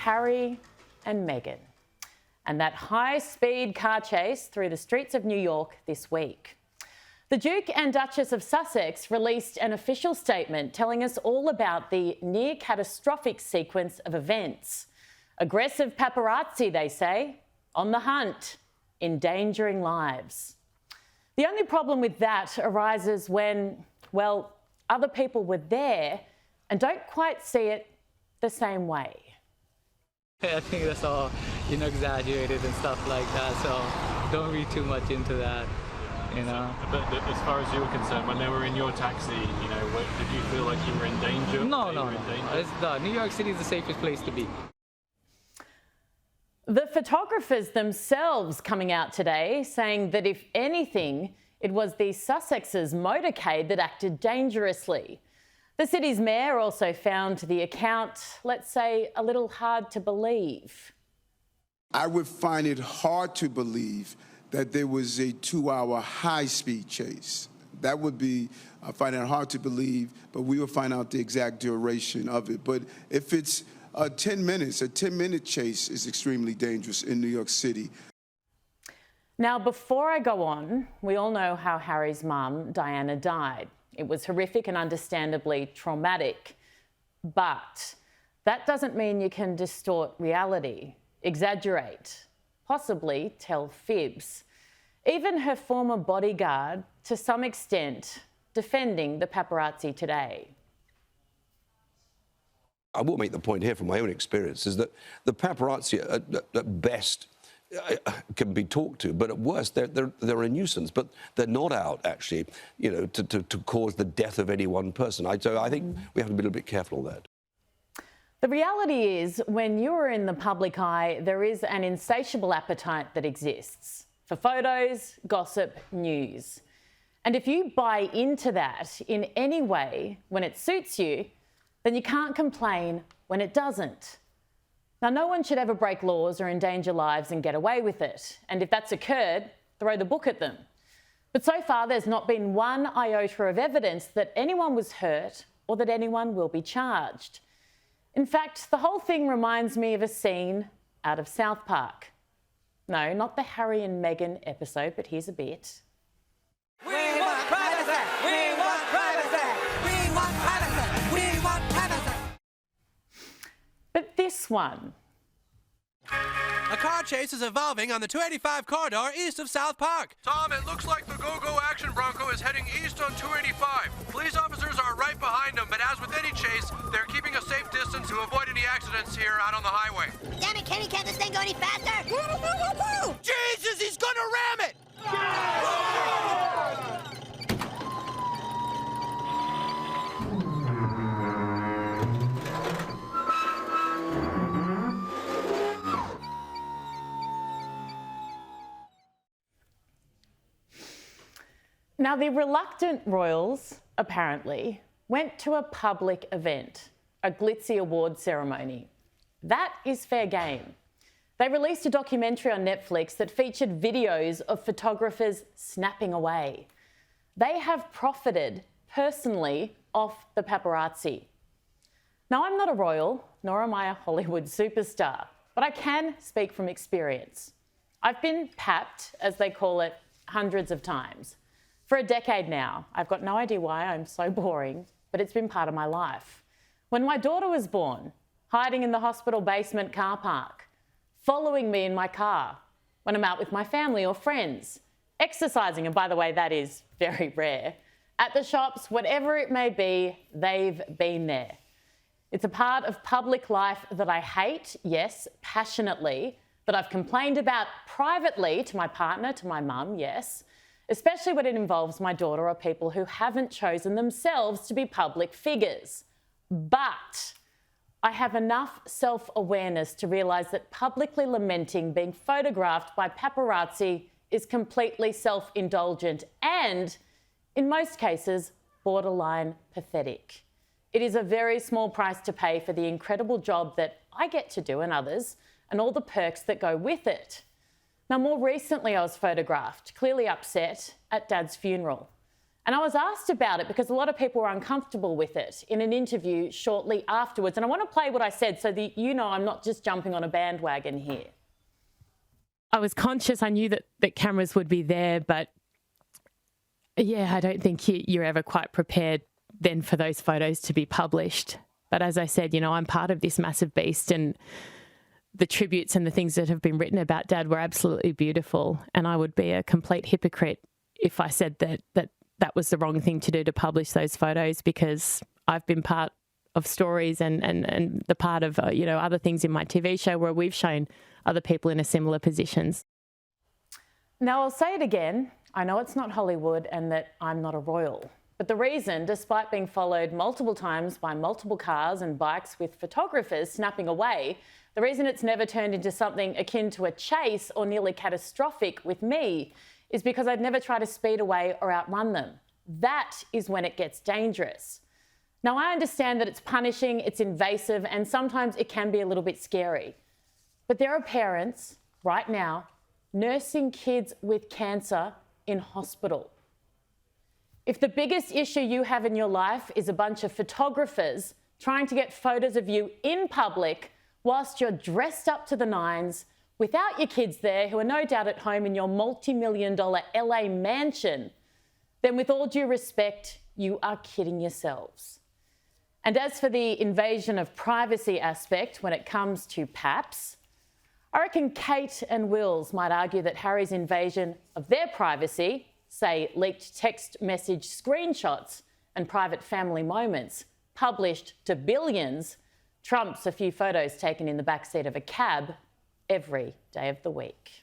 Harry and Meghan, and that high-speed car chase through the streets of New York this week. The Duke and Duchess of Sussex released an official statement telling us all about the near-catastrophic sequence of events. Aggressive paparazzi, they say, on the hunt, endangering lives. The only problem with that arises when, well, other people were there and don't quite see it the same way. I think that's all, exaggerated and stuff like that, so don't read too much into that, But as far as you were concerned, when they were in your taxi, did you feel like you were in danger? No. New York City is the safest place to be. The photographers themselves coming out today saying that if anything, it was the Sussex's motorcade that acted dangerously. The city's mayor also found the account, let's say, a little hard to believe. I would find it hard to believe that there was a 2-hour high-speed chase. That would be, I find it hard to believe, but we will find out the exact duration of it. But if it's 10 minutes, a 10-minute chase is extremely dangerous in New York City. Now, before I go on, we all know how Harry's mum, Diana, died. It was horrific and understandably traumatic. But that doesn't mean you can distort reality, exaggerate, possibly tell fibs. Even her former bodyguard, to some extent, defending the paparazzi today. I will make the point here from my own experience is that the paparazzi at best can be talked to, but at worst they're a nuisance. But they're not out actually, to cause the death of any one person. So I think we have to be a little bit careful of that. The reality is, when you are in the public eye, there is an insatiable appetite that exists for photos, gossip, news. And if you buy into that in any way when it suits you, then you can't complain when it doesn't. Now, no one should ever break laws or endanger lives and get away with it. And if that's occurred, throw the book at them. But so far, there's not been one iota of evidence that anyone was hurt or that anyone will be charged. In fact, the whole thing reminds me of a scene out of Southpark. No, not the Harry and Meghan episode, but here's a bit. We want privacy! We want privacy! We want privacy! We want privacy! But this one. A car chase is evolving on the 285 corridor east of Southpark. Tom, it looks like the Go-Go Action Bronco is heading east on 285. Police officers are right behind them, but as with any chase, they're keeping a safe distance to avoid any accidents here out on the highway. Damn it, Kenny, can't this thing go any faster? Jesus, he's gonna ram it! Now, the reluctant royals, apparently, went to a public event, a glitzy award ceremony. That is fair game. They released a documentary on Netflix that featured videos of photographers snapping away. They have profited personally off the paparazzi. Now, I'm not a royal, nor am I a Hollywood superstar, but I can speak from experience. I've been papped, as they call it, hundreds of times. For a decade now. I've got no idea why I'm so boring, but it's been part of my life. When my daughter was born, hiding in the hospital basement car park, following me in my car, when I'm out with my family or friends, exercising, and by the way, that is very rare, at the shops, whatever it may be, they've been there. It's a part of public life that I hate, yes, passionately, that I've complained about privately to my partner, to my mum, yes, especially when it involves my daughter or people who haven't chosen themselves to be public figures. But I have enough self-awareness to realise that publicly lamenting being photographed by paparazzi is completely self-indulgent and, in most cases, borderline pathetic. It is a very small price to pay for the incredible job that I get to do and others, and all the perks that go with it. Now, more recently, I was photographed, clearly upset, at Dad's funeral. And I was asked about it because a lot of people were uncomfortable with it in an interview shortly afterwards. And I want to play what I said so that you know I'm not just jumping on a bandwagon here. I was conscious, I knew that cameras would be there, but yeah, I don't think you're ever quite prepared then for those photos to be published. But as I said, you know, I'm part of this massive beast, and the tributes and the things that have been written about Dad were absolutely beautiful. And I would be a complete hypocrite if I said that was the wrong thing to do to publish those photos, because I've been part of stories and the part of, you know, other things in my TV show where we've shown other people in a similar positions. Now, I'll say it again. I know it's not Hollywood and that I'm not a royal. But the reason, despite being followed multiple times by multiple cars and bikes with photographers snapping away, the reason it's never turned into something akin to a chase or nearly catastrophic with me is because I'd never try to speed away or outrun them. That is when it gets dangerous. Now, I understand that it's punishing, it's invasive, and sometimes it can be a little bit scary. But there are parents right now nursing kids with cancer in hospital. If the biggest issue you have in your life is a bunch of photographers trying to get photos of you in public whilst you're dressed up to the nines, without your kids there, who are no doubt at home in your multi-million-dollar LA mansion, then with all due respect, you are kidding yourselves. And as for the invasion of privacy aspect when it comes to paps, I reckon Kate and Wills might argue that Harry's invasion of their privacy, say leaked text message screenshots and private family moments published to billions, trumps a few photos taken in the backseat of a cab every day of the week.